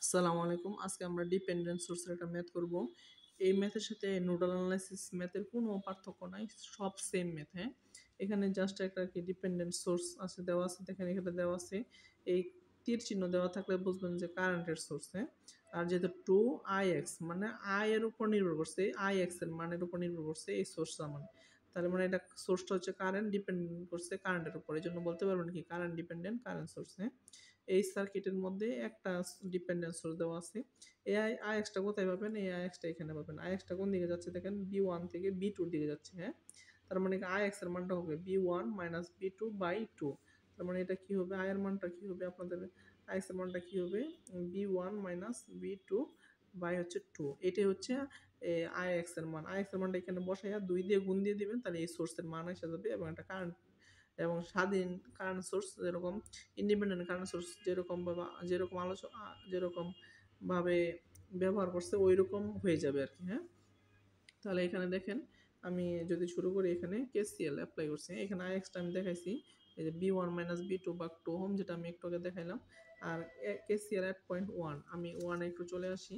আসসালামু আলাইকুম। আজকে আমরা ডিপেন্ডেন্ট সোর্সের একটা ম্যাথ করব। এই ম্যাথের সাথে নোডাল অ্যানালাইসিস ম্যাথের কোনো পার্থক্য নাই। সব সেম ম্যাথ, হ্যাঁ? এখানে জাস্ট একটা কি ডিপেন্ডেন্ট সোর্স আছে দেওয়া আছে। দেখেন এখানে দেওয়া আছে। এই তীর চিহ্ন দেওয়া থাকলে বুঝবেন যে কারেন্টের সোর্স, হ্যাঁ? আর যেহেতু 2ix মানে I এর উপর নির্ভর করছে, ix এর মানের উপর নির্ভর করছে এই সোর্সটার মান। তাহলে মানে এটা সোর্সটা হচ্ছে কারেন্ট ডিপেন্ডেন্ট করছে কারেন্টের উপর। এজন্য বলতে পারবেন কি কারেন্ট ডিপেন্ডেন্ট কারেন্ট সোর্স, হ্যাঁ? এই সার্কিটের মধ্যে একটা ডিপেন্ডেন্ট সোর্স দেওয়া আছে। এই আইএক্সটা কোথায় পাবেন? এই আইএক্সটা এখানে পাবেন। আইএক্সটা কোন দিকে যাচ্ছে দেখেন, বি1 থেকে বি2 দিকে যাচ্ছে, হ্যাঁ? তার মানে আইএক্স এর মানটা হবে বি1 মাইনাস বি2/2। তার মানে এটা কি হবে? আই এর মানটা কি হবে আপনাদের? আইএক্স এর মানটা কি হবে? বি1 মাইনাস বি2 বাই হচ্ছে 2। এটাই হচ্ছে আইএক্স এর মান। আইএক্স এর মানটা এখানে বসাইয়া 2 দিয়ে গুণ দিয়ে দিবেন, তাহলে এই সোর্সের মান এসে যাবে এবং একটা কারেন্ট এবং স্বাধীন কারেন্ট সোর্স যেরকম ইন্ডিপেন্ডেন্ট কারেন্ট সোর্স যেরকম ভাবে ব্যবহার করছে ওই রকম হয়ে যাবে আর কি, হ্যাঁ? তাহলে এখানে দেখেন আমি যদি শুরু করি, এখানে কেসিএল অ্যাপ্লাই করছি। এখানে আইএক্সটা আমি দেখাইছি, এই যে বি1 মাইনাস বি2 বাক 2 হোম, যেটা আমি একটু আগে দেখাইলাম। আর কেসিএল এট পয়েন্ট 1, আমি 1 এ একটু চলে আসি।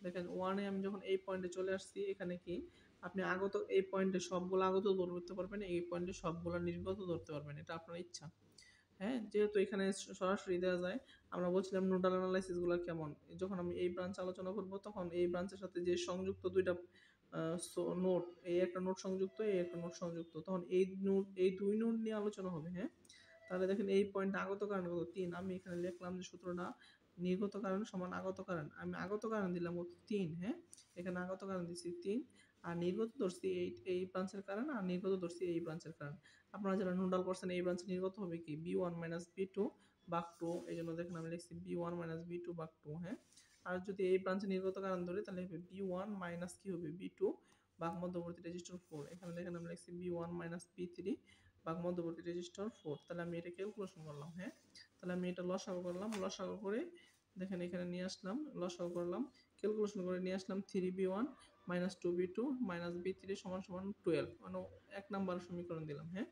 দেখেন 1 এ আমি যখন এই পয়েন্টে চলে আসছি, এখানে কি আপনি আগত এই পয়েন্টে সবগুলো আগত ধরতে পারবেন, এই পয়েন্টে সবগুলো নির্গত ধরতে পারবেন, এটা আপনার ইচ্ছা, হ্যাঁ? যেহেতু এখানে সরাসরি দেওয়া যায়, আমরা বলছিলাম নোডাল অ্যানালাইসিসগুলো কেমন। যখন আমি এই ব্রাঞ্চ আলোচনা করব, তখন এই ব্রাঞ্চের সাথে যে সংযুক্ত দুইটা নোড, এই একটা নোড সংযুক্ত, এই একটা নোড সংযুক্ত, তখন এই দুই নোড নিয়ে আলোচনা হবে, হ্যাঁ? তাহলে দেখেন এই পয়েন্টে আগত কারেন্ট কত? 3। আমি এখানে লিখলাম যে সূত্রটা নির্গত কারেন্ট সমান আগত কারেন্ট। আমি আগত কারেন্ট দিলাম কত? 3, হ্যাঁ? এখানে আগত কারেন্ট দিছি 3, আর নির্গত ধরছি এই ব্রাঞ্চের কারেন্ট, আর নির্গত ধরছি এই ব্রাঞ্চের কারেন্ট। আপনারা যারা নোডাল করছেন এই ব্রাঞ্চে নির্গত হবে কি বি1 মাইনাস বি2 ভাগ 2। এই জন্য দেখেন আমি লিখছি বি1 মাইনাস বি2 ভাগ 2, হ্যাঁ? আর যদি এই ব্রাঞ্চে নির্গত কারেন্ট ধরি, তাহলে হবে বি1 মাইনাস কি হবে বি2 ভাগ মধ্যবর্তী রেজিস্টর 4। এখানে দেখেন আমি লিখছি বি1 মাইনাস বি3 ভাগ মধ্যবর্তী রেজিস্টর 4। তাহলে আমি এটা ক্যালকুলেশন করলাম, হ্যাঁ? তাহলে আমি এটা লসাগু করলাম, লসাগু করে দেখেন এখানে নিয়ে আসলাম, লসাগু করলাম, ক্যালকুলেশন করে নিয়ে আসলাম 3b1 minus 2b2 minus b3 সমান সমান 12, মানে 1 নাম্বার সমীকরণ দিলাম, হ্যাঁ?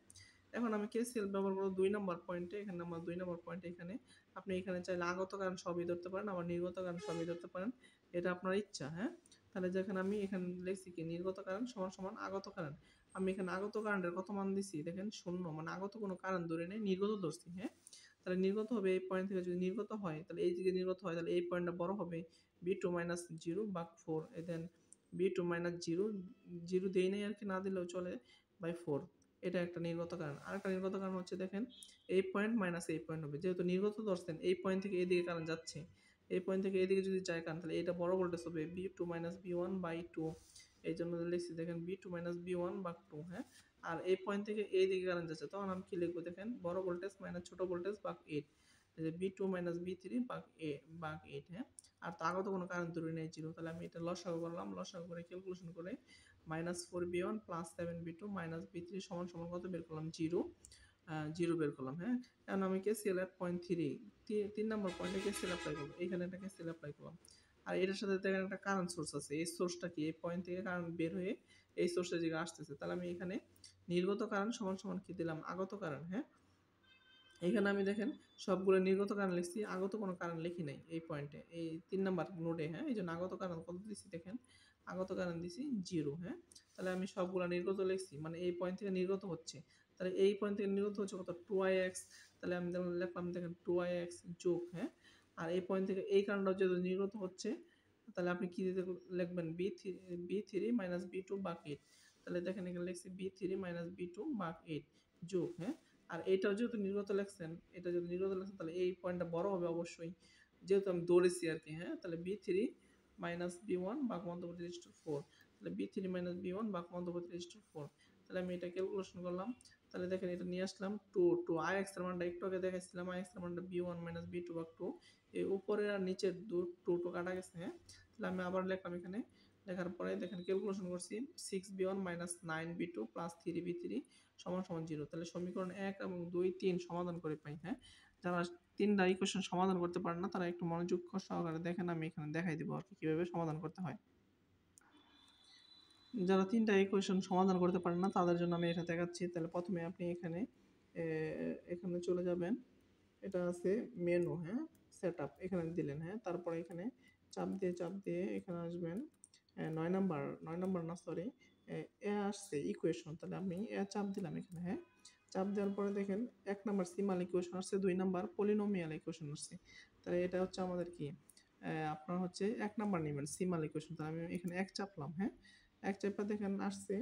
এখন আমি কেসিএল ব্যবহার করব 2 নাম্বার পয়েন্টে। এখানে আমার 2 নাম্বার পয়েন্টে এখানে আপনি এখানে চাইলে আগত কারেন্ট সবই ধরতে পারেন, আবার নির্গত কারেন্ট সবই ধরতে পারেন। এটা আপনার ইচ্ছা, হ্যাঁ? তাহলে যেখানে আমি এখানে লিখছি কি নির্গত কারেন্ট সমান সমান আগত কারেন্ট। আমি এখানে আগত কারেন্টের কত মান দিছি দেখেন 0, মানে আগত কোনো কারেন্ট ধরে নেই, নির্গত ধরছি, হ্যাঁ? তাহলে নির্গত হবে এই পয়েন্ট থেকে, যদি নির্গত হয় তাহলে এই দিকে নির্গত হয়, তাহলে এই পয়েন্টটা বড় হবে বি2 মাইনাস 0 ভাগ 4। দেন বি2 মাইনাস 0, 0 দেই নাই আর কি, না দিলেও চলে, বাই 4। এটা একটা নির্গত কারণ। আরেকটা নির্গত কারণ হচ্ছে দেখেন এই পয়েন্ট মাইনাস এই পয়েন্ট হবে, যেহেতু নির্গত ধরছেন এই পয়েন্ট থেকে এদিকে কারেন্ট যাচ্ছে, এই পয়েন্ট থেকে এদিকে যদি যায় কারেন্ট, তাহলে এটা বড় ভোল্টেজ হবে বি2 মাইনাস বি1/2। এই জন্য লিখছি দেখেন বি2 মাইনাস বি1/2, হ্যাঁ? আর এই পয়েন্ট থেকে এই দিকে কারেন্ট যাচ্ছে, তখন আমি কি লিখবো দেখেন বড় ভোল্টেজ মাইনাস ছোট ভোল্টেজ ভাগ 8, এই যে বি2 মাইনাস বি3 ভাগ 8, হ্যাঁ? আর তো আগত কোনো কারেন্ট ধরে নেই 0। তাহলে আমি এটা লসাগু করলাম, লসাগু করে ক্যালকুলেশন করে minus 4b1 plus 7b2 minus বি3 সমান সমান কত বের করলাম? 0। 0 বের করলাম, হ্যাঁ? এখন আমি কেসিএল এট পয়েন্ট 3 নাম্বার পয়েন্টে কেসিএল অ্যাপ্লাই করবো। এখানে একটা কেসিএল অ্যাপ্লাই করলাম। আর এটার সাথে দেখেন একটা কারেন্ট সোর্স আছে। এই সোর্সটা কি এই পয়েন্ট থেকে কারেন্ট বের হয়ে এই সোর্সের দিকে আসতেছে। তাহলে আমি এখানে নির্গত কারেন্ট সমান সমান কি দিলাম? আগত কারেন্ট, হ্যাঁ? এখানে আমি দেখেন সবগুলো নির্গত কারেন্ট লিখছি, আগত কোনো কারেন্ট লিখি নাই এই পয়েন্টে, এই 3 নাম্বার নোডে, হ্যাঁ? এই জন্য আগত কারেন্ট কত দিছি দেখেন, আগত কারেন্ট দিছি 0, হ্যাঁ? তাহলে আমি সবগুলা নির্গত লিখছি, মানে এই পয়েন্ট থেকে নির্গত হচ্ছে। তাহলে এই পয়েন্ট থেকে নির্গত হচ্ছে কত? 2ix। তাহলে আমি যেমন লিখলাম দেখেন 2ix যোগ, হ্যাঁ? আর এই পয়েন্ট থেকে এই কারেন্টটা যেহেতু নির্গত হচ্ছে, তাহলে আপনি কি দিতে লিখবেন? বি3 মাইনাস বি2 ভাগ 8। তাহলে দেখেন এখানে লিখছি বি3 মাইনাস বি2 ভাগ 8 যোগ, হ্যাঁ? আর এটাও যেহেতু নির্গত লেখছেন, এটা যদি নির্গত লেখছেন, তাহলে এই পয়েন্টটা বড় হবে অবশ্যই, যেহেতু আমি দৌড়েছি আর কি, হ্যাঁ? তাহলে বি3 মাইনাস বি1 ভাগ মধ্যবর্তী রেজিস্টার 4। তাহলে বি3 মাইনাস বি1 ভাগ মধ্যবর্তী রেজিস্টার 4। তাহলে আমি এটা ক্যালকুলেশন করলাম। তাহলে দেখেন এটা নিয়ে আসলাম 2 আইএক্স এর মানটা একটু আগে দেখাইছিলাম, আইএক্স এর মানটা বি1 মাইনাস বি2 ভাগ 2। এই উপরের আর নিচের 2 কাটা গেছে, হ্যাঁ? তাহলে আমি আবার লিখলাম এখানে, লেখার পরে দেখেন ক্যালকুলেশন করছি 6b1 minus 9b2 plus 3b3 সমান সমান 0। তাহলে সমীকরণ 1 এবং 2, 3 সমাধান করে পাই, হ্যাঁ? যারা 3টা ইকুয়েশন সমাধান করতে পারেন না, তারা একটু মনোযোগ সহকারে দেখেন, আমি এখানে দেখাই দিব আর কি কিভাবে সমাধান করতে হয়। যারা 3টা ইকুয়েশন সমাধান করতে পারেন না, তাদের জন্য আমি এটা দেখাচ্ছি। তাহলে প্রথমে আপনি এখানে চলে যাবেন। এটা আছে মেনু, হ্যাঁ? সেটআপ এখানে দিলেন, হ্যাঁ? তারপরে এখানে চাপ দিয়ে এখানে আসবেন ৯ নাম্বার না সরি আসছে ইকুয়েশন। তাহলে আমি চাপ দিলাম এখানে, হ্যাঁ? চাপ দেওয়ার পরে দেখেন ১ নাম্বার সিমাল ইকুয়েশন আসছে, ২ নাম্বার পলিনোমিয়াল ইকুয়েশন আসছে। তাহলে এটা হচ্ছে আমাদের কি? আপনার হচ্ছে ১ নাম্বার নিবেন সিমাল ইকুয়েশন। তাহলে আমি এখানে ১ চাপলাম, হ্যাঁ? ১ চাইপা দেখেন আসছে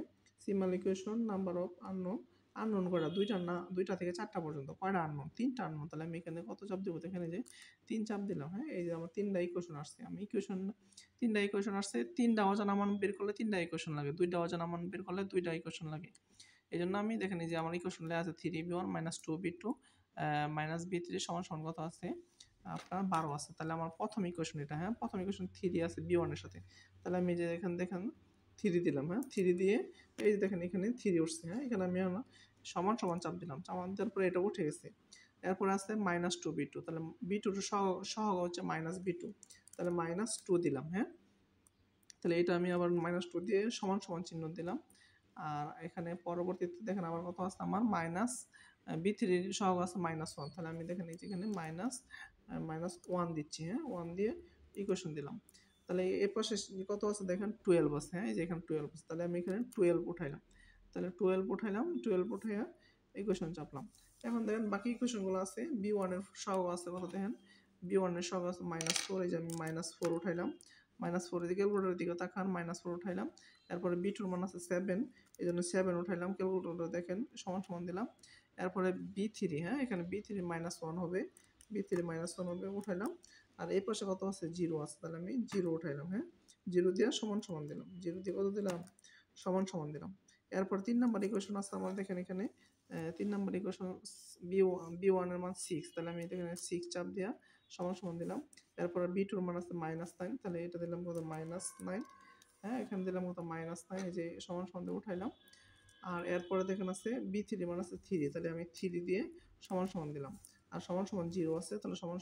সিমাল equation number of unknown. Unknown কয়টা? ২ টা না ২ টা থেকে ৪ টা পর্যন্ত। কয়টা আননোন? ৩ টা আননোন। তাহলে আমি এখানে কত চাপ দিব? দেখেন এই যে ৩ চাপ দিলাম, হ্যাঁ? এই যে আমার ৩ টা ইকুয়েশন আসছে। আমি ৩ টা ইকুয়েশন আসছে। ৩ টা অজানা মান বের করলে ৩ টা ইকুয়েশন লাগে। ২ টা অজানা মান বের করলে ২ টা ইকুয়েশন লাগে। এজন্য আমি দেখেন এই যে আমার ইকুয়েশন লেখা আছে 3b1 2b2 b3 সমান কত আছে? আপনার ১২ আছে। তাহলে আমার প্রথম ইকুয়েশন এটা, হ্যাঁ? প্রথম ইকুয়েশন 3 আছে b1 এর সাথে। তাহলে আমি যে এখানে দেখেন 3 দিলাম, হ্যাঁ? 3 দিয়ে এই যে দেখেন এখানে 3 উঠছে, হ্যাঁ? এখানে আমি সমান চাপ দিলাম। চাপ দেওয়ার পরে এটা উঠে গেছে। এরপরে আছে -2b2 তাহলে b2 সহগ হচ্ছে -b2 তাহলে -2 দিলাম, হ্যাঁ? তাহলে এটা আমি আবার -2 দিয়ে সমান চিহ্ন দিলাম। আর এখানে পরবর্তীতে দেখেন আবার কত আছে আমার b3 সহগ আছে -1 তাহলে আমি দেখেন এই যে এখানে -1 দিচ্ছি, হ্যাঁ? 1 দিয়ে ইকুয়েশন দিলাম। তাহলে এর পাশে কত আছে দেখেন 12 আছে, হ্যাঁ? এই যে এখানে 12 আছে। তাহলে আমি এখানে 12 উঠাইলাম। তাহলে 12 উঠাইলাম, 12 উঠাইয়া ইকুয়েশন চাপলাম। এখন দেখেন বাকি ইকুয়েশনগুলো আছে b1 এর সহগ আছে কত দেখেন b1 এর সহগ আছে -4 এই যে আমি -4 উঠাইলাম। -4 এর দিকে ক্যালকুলেটরের দিকে তাকান -4 উঠাইলাম। এরপরে b2 এর মান আছে 7 এজন্য 7 উঠাইলাম ক্যালকুলেটরে দেখেন সমান দিলাম। এরপরে b3 হ্যাঁ? এখানে b3 -1 হবে। b3 -1 হবে উঠাইলাম। আর এই পাশে কত আছে 0 আছে। তাহলে আমি 0 উঠাইলাম, হ্যাঁ? 0 দিয়ে সমান দিলাম। 0 দিয়ে কত দিলাম? সমান দিলাম। এরপর ৩ নাম্বার ইকুয়েশন আছে আমার দেখেন এখানে ৩ নাম্বার ইকুয়েশন b1 এর মান 6 তাহলে আমি এখানে 6 চাপ দিয়া সমান দিলাম। এরপরে b2 এর মান আছে -9 তাহলে এটা দিলাম কত -9 হ্যাঁ? এখানে দিলাম কত -9 এই যে সমান দিয়ে উঠাইলাম। আর এরপরে দেখেন আছে b3 মান আছে 3 তাহলে আমি 3 দিয়ে সমান দিলাম। আর সমান 0 আছে তাহলে সমান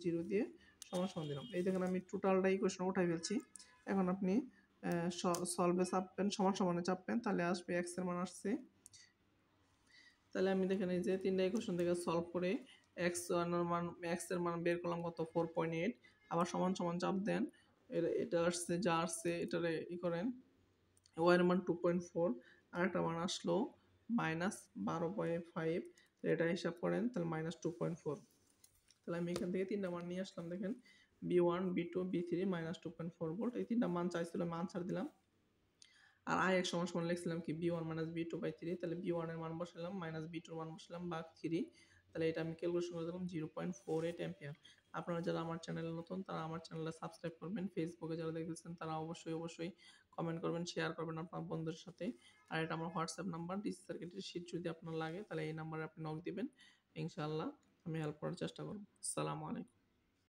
0 দিয়ে সমান দিলাম। এই দেখেন আমি টোটালটা ইকুয়েশন উঠাই ফেলছি। এখন আপনি সলভে চাপবেন সমানে চাপবেন তাহলে আসবে x এর মান আসছে। তাহলে আমি দেখেন এই যে ৩ টা ইকুয়েশন থেকে সলভ করে x এর মান বের করলাম কত 4.8 আবার সমান চাপ দেন। এটা আসছে যা আসছে এটারে করেন y এর মান 2.4 আরেকটা মান আসলো -12.5 এটা হিসাব করেন তাহলে -2.4 তাহলে আমি এখান থেকে ৩ টা মান নিয়ে আসলাম দেখেন b1 b2 b3 -2.4 ভোল্ট এই ৩ টা মান চাইছিল আমি আনসার দিলাম। আর ix সমান লিখছিলাম কি b1 b2/3 তাহলে b1 এর মান বসালাম b2 এর মান বসালাম ভাগ 3 তাহলে এটা আমি ক্যালকুলেশন করে দিলাম 0.48 অ্যাম্পিয়ার। আপনারা যারা আমার চ্যানেলে নতুন তারা আমার চ্যানেলে সাবস্ক্রাইব করবেন। ফেসবুকে যারা দেখতেছেন তারা অবশ্যই কমেন্ট করবেন, শেয়ার করবেন আপনার বন্ধুদের সাথে। আর এটা আমার হোয়াটসঅ্যাপ নাম্বার ডিসি সার্কিটের শীট যদি আপনার লাগে তাহলে এই নাম্বারে আপনি নক দিবেন। ইনশাআল্লাহ আমি হেল্প করার চেষ্টা করব। আসসালামু আলাইকুম।